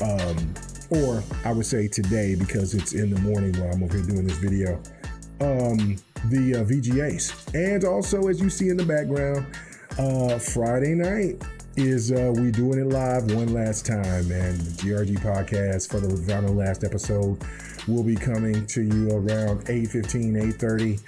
or I would say today, because it's in the morning while I'm over here doing this video, the VGAs. And also, as you see in the background, Friday night is we doing it live one last time, and the GRG podcast for the final last episode will be coming to you around 8:15, 8:30.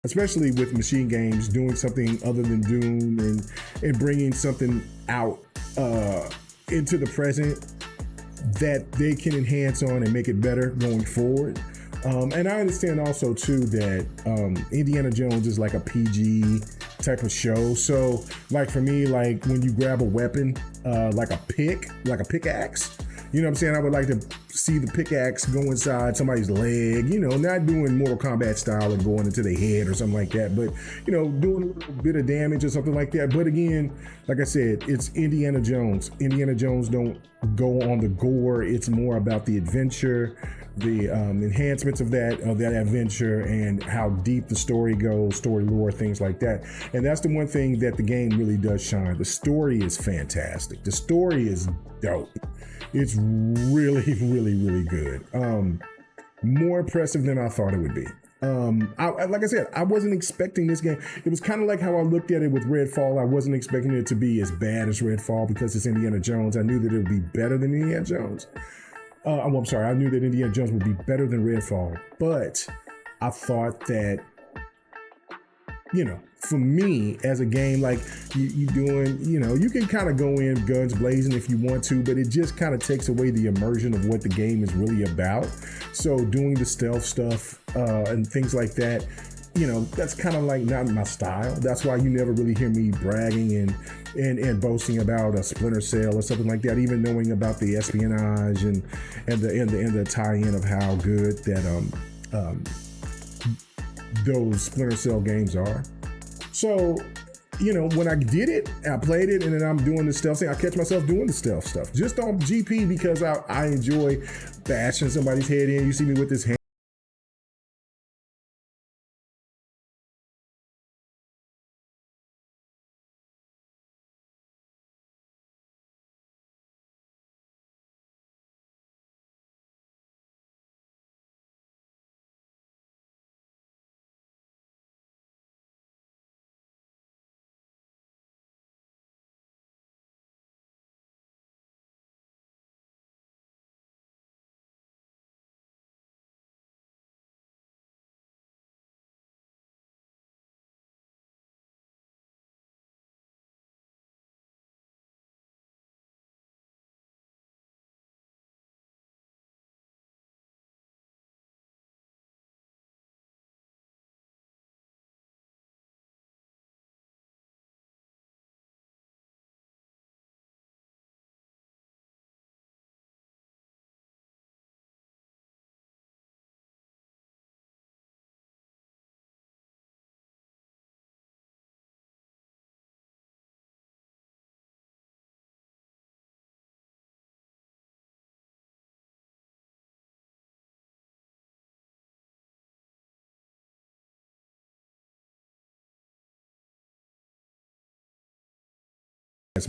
Especially with machine games, doing something other than Doom and bringing something out into the present that they can enhance on and make it better going forward. And I understand also too that Indiana Jones is like a PG type of show. So like for me, like when you grab a weapon, like a pickaxe, you know what I'm saying? I would like to see the pickaxe go inside somebody's leg, you know, not doing Mortal Kombat style and going into their head or something like that, but, you know, doing a little bit of damage or something like that. But again, like I said, it's Indiana Jones. Indiana Jones don't go on the gore. It's more about the adventure, the enhancements of that adventure, and how deep the story goes, story lore, things like that. And that's the one thing that the game really does shine. The story is fantastic. The story is dope. It's really, really, really good. More impressive than I thought it would be. Like I said, I wasn't expecting this game. It was kind of like how I looked at it with Redfall. I wasn't expecting it to be as bad as Redfall because it's Indiana Jones. I knew that it would be better than Indiana Jones. I'm sorry. I knew that Indiana Jones would be better than Redfall, but I thought that, you know, for me as a game, like you doing, you know, you can kind of go in guns blazing if you want to, but it just kind of takes away the immersion of what the game is really about. So doing the stealth stuff and things like that, you know, that's kind of like not my style. That's why you never really hear me bragging and boasting about a Splinter Cell or something like that, even knowing about the espionage and the tie-in of how good that those Splinter Cell games are. So when I did it, I played it, and then I'm doing the stealth thing. I catch myself doing the stealth stuff just on GP because I enjoy bashing somebody's head in. You see me with this hand.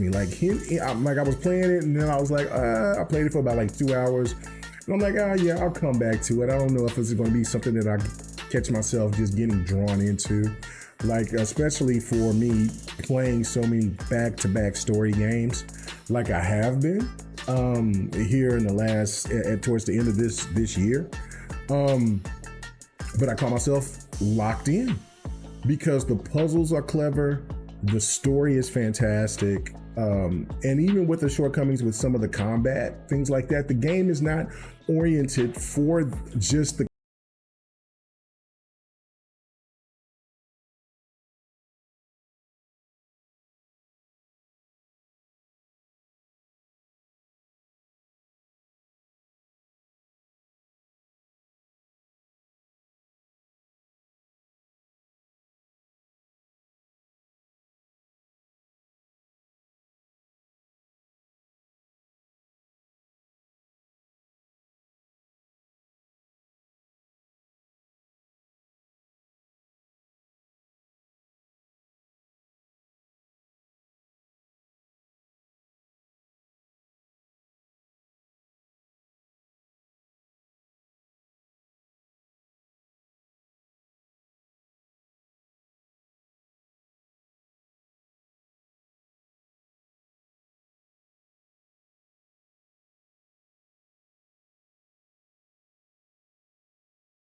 Me like him, like I was playing it, and then I was like, I played it for about like 2 hours, and I'm like, yeah, I'll come back to it. I don't know if this is going to be something that I catch myself just getting drawn into, like especially for me playing so many back-to-back story games, like I have been here in the last towards the end of this year. But I call myself locked in because the puzzles are clever. The story is fantastic. And even with the shortcomings with some of the combat, things like that, the game is not oriented for just the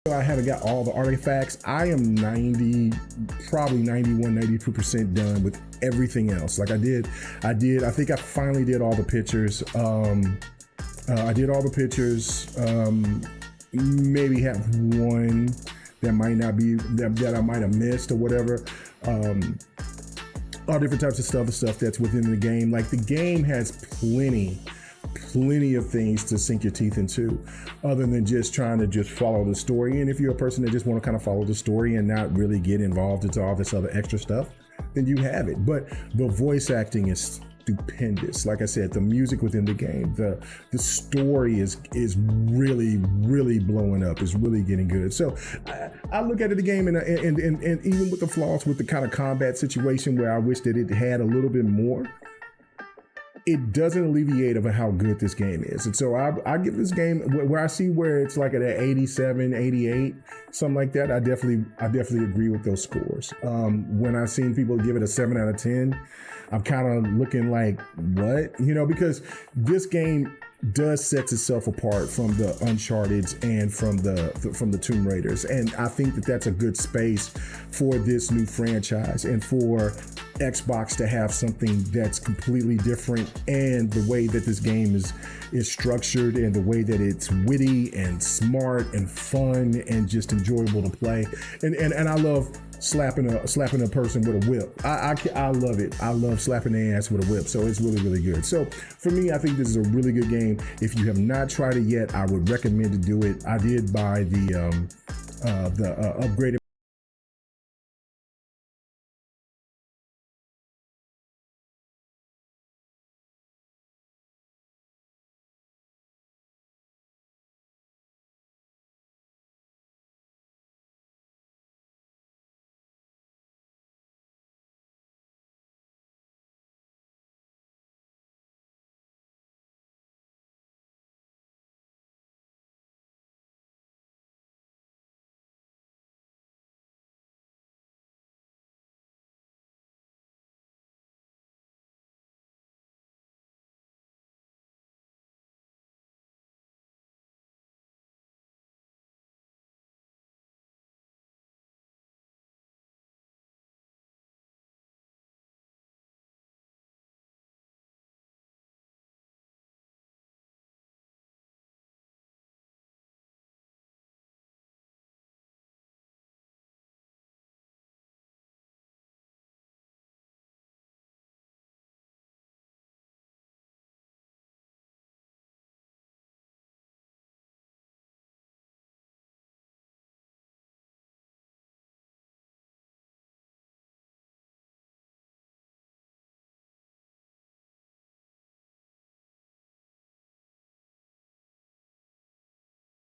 I haven't got all the artifacts. I am probably 91, 92% done with everything else. Like I think I finally did all the pictures. I did all the pictures. Maybe have one that might not be, that I might have missed or whatever. All different types of stuff, the stuff that's within the game. Like the game has plenty of things to sink your teeth into other than just trying to just follow the story. And if you're a person that just want to kind of follow the story and not really get involved into all this other extra stuff, then you have it. But the voice acting is stupendous. Like I said, the music within the game, the story is really blowing up. It's really getting good. So I look at it, the game, and even with the flaws with the kind of combat situation where I wish that it had a little bit more, it doesn't alleviate of how good this game is. And so I give this game, where I see where it's like at 87, 88, something like that, I definitely agree with those scores. When I've seen people give it a 7 out of 10, I'm kind of looking like, what? Because this game does sets itself apart from the Uncharted and from the Tomb Raiders, and I think that that's a good space for this new franchise and for Xbox to have something that's completely different. And the way that this game is structured and the way that it's witty and smart and fun and just enjoyable to play, and I love slapping a person with a whip. I love it. I love slapping their ass with a whip. So it's really good. So for me, I think this is a really good game. If you have not tried it yet, I would recommend to do it. I did buy the upgraded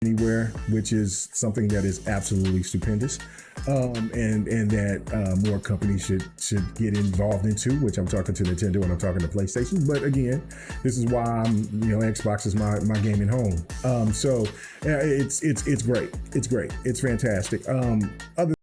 anywhere, which is something that is absolutely stupendous, and that more companies should get involved into. Which I'm talking to Nintendo and I'm talking to PlayStation. But again, this is why Xbox is my gaming home. So it's great. It's great. It's fantastic. Other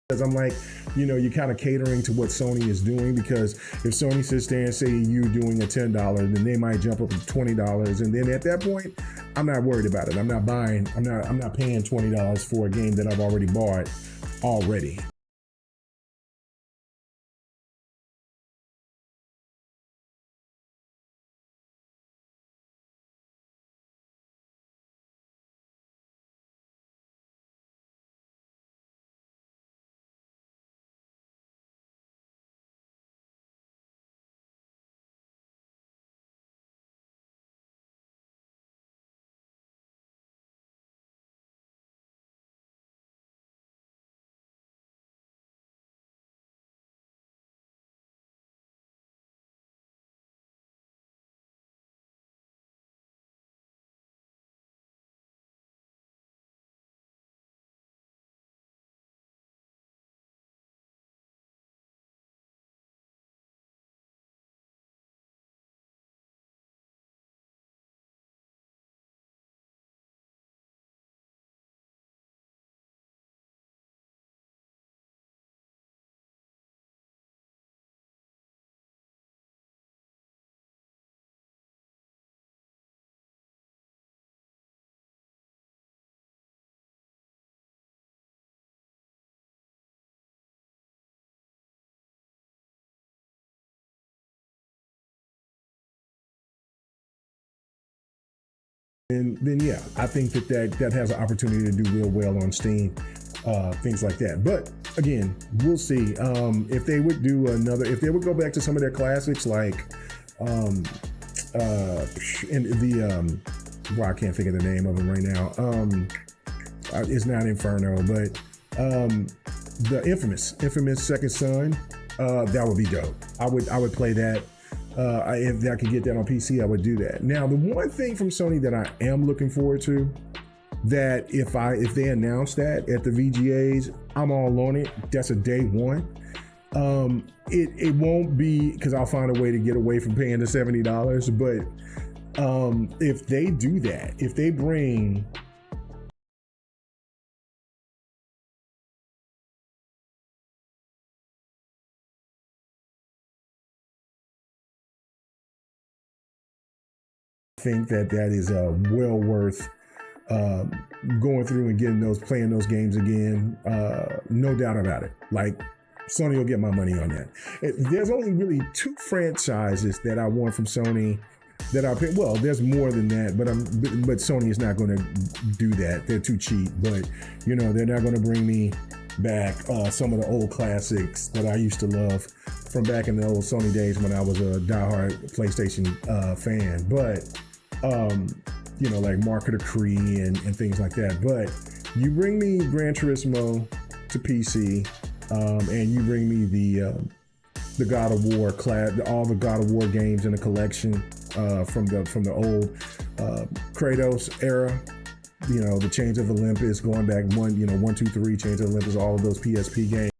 because I'm like, you're kind of catering to what Sony is doing, because if Sony sits there and say you're doing a $10, then they might jump up to $20, and then at that point, I'm not worried about it. I'm not paying $20 for a game that I've already bought already. And then yeah, I think that has an opportunity to do real well on Steam, things like that. But again, we'll see if they would do if they would go back to some of their classics, like in the well, I can't think of the name of them right now. It's not Inferno, but the infamous Second Son. That would be dope. I would play that. If I could get that on PC, I would do that. Now, the one thing from Sony that I am looking forward to, that if they announce that at the VGAs, I'm all on it. That's a day one. It won't be, because I'll find a way to get away from paying the $70. But if they do that, if they bring think that is well worth going through and playing those games again. No doubt about it. Like, Sony will get my money on that. There's only really 2 franchises that I want from Sony that I'll pay. Well, there's more than that, but Sony is not going to do that. They're too cheap. But they're not going to bring me back some of the old classics that I used to love from back in the old Sony days when I was a diehard PlayStation fan. But like Mark of the Cree and things like that. But you bring me Gran Turismo to PC, and you bring me the God of War all the God of War games in the collection from the old Kratos era. The Chains of Olympus, going back 1, 2, 3, Chains of Olympus, all of those PSP games.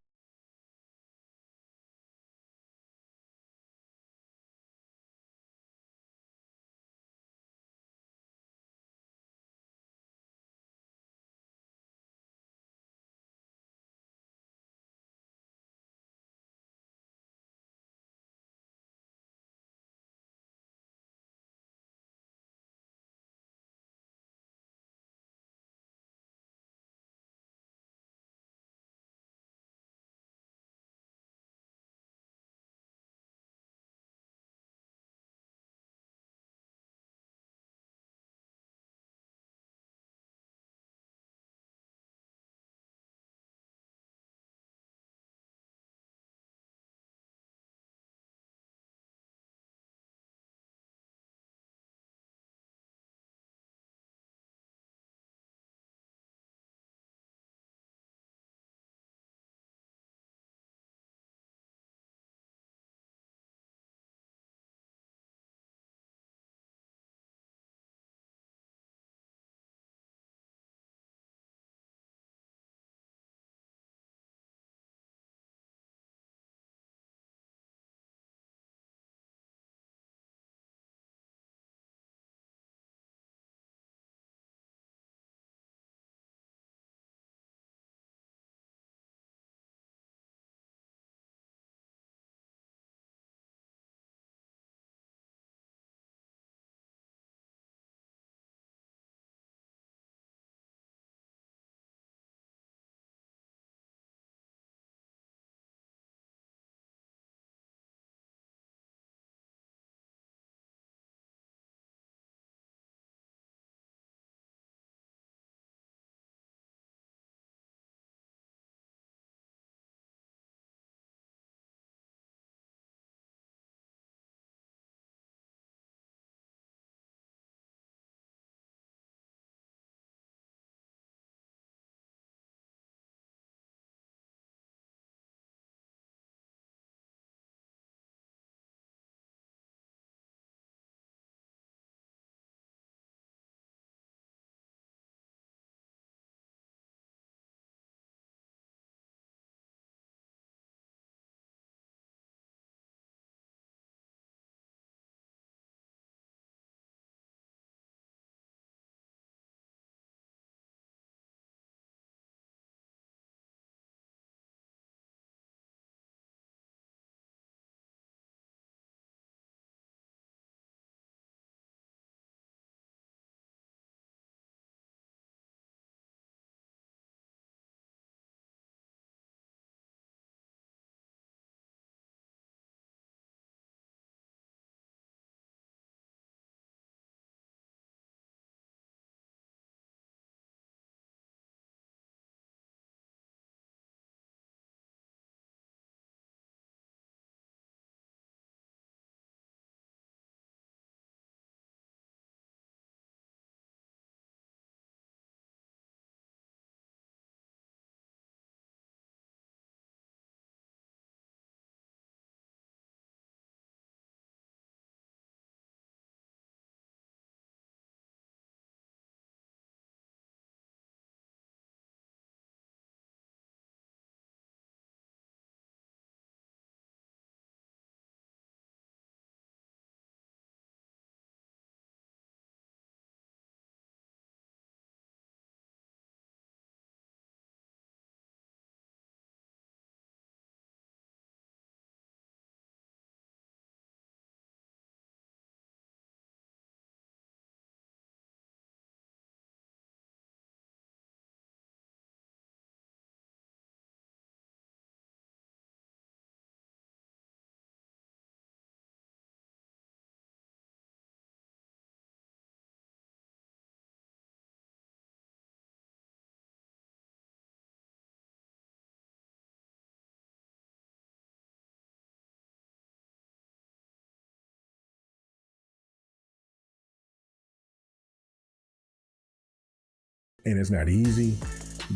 and it's not easy,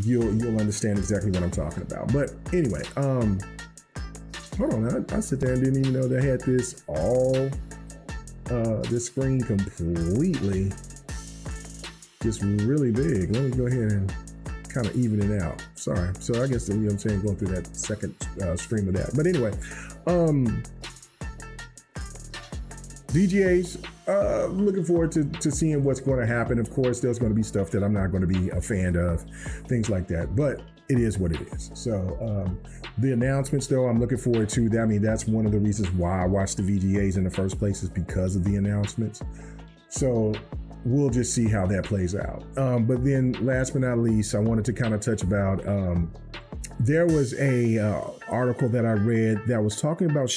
you'll understand exactly what I'm talking about. But anyway, hold on, I sit there and didn't even know they had this this screen completely just really big. Let me go ahead and kind of even it out. Sorry. So I guess, you know what I'm saying, going through that second stream of that. But anyway, VGAs, looking forward to seeing what's going to happen. Of course, there's going to be stuff that I'm not going to be a fan of, things like that. But it is what it is. So the announcements, though, I'm looking forward to that. I mean, that's one of the reasons why I watched the VGAs in the first place, is because of the announcements. So we'll just see how that plays out. But then last but not least, I wanted to kind of touch about, there was a article that I read that was talking about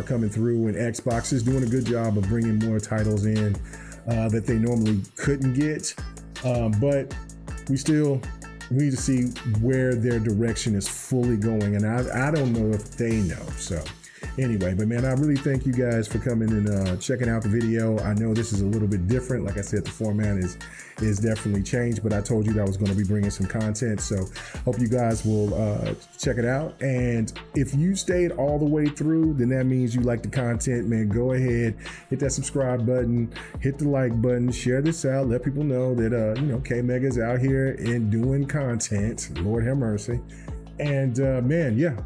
coming through, and Xbox is doing a good job of bringing more titles in that they normally couldn't get. But we need to see where their direction is fully going, and I don't know if they know. So anyway, but man, I really thank you guys for coming and checking out the video. I know this is a little bit different. Like I said, the format is definitely changed, but I told you that I was going to be bringing some content. So hope you guys will check it out. And if you stayed all the way through, then that means you like the content, man. Go ahead, hit that subscribe button, hit the like button, share this out, let people know that K-Mega's out here and doing content. Lord have mercy. And man, yeah,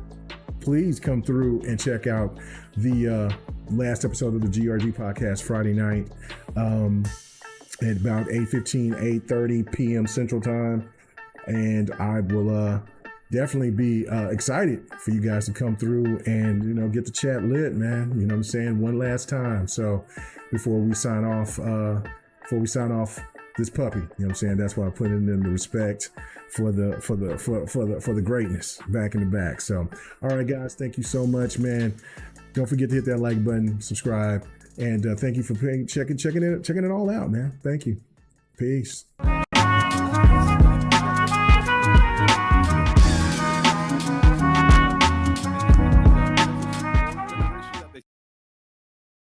please come through and check out the last episode of the GRG podcast Friday night at about 8:30 p.m. Central Time. And I will definitely be excited for you guys to come through and, get the chat lit, man. You know what I'm saying? One last time. So before we sign off this puppy, you know what I'm saying? That's why I put in the respect for the greatness back in the back. So, all right, guys, thank you so much, man. Don't forget to hit that like button, subscribe, and thank you for checking it all out, man. Thank you. Peace.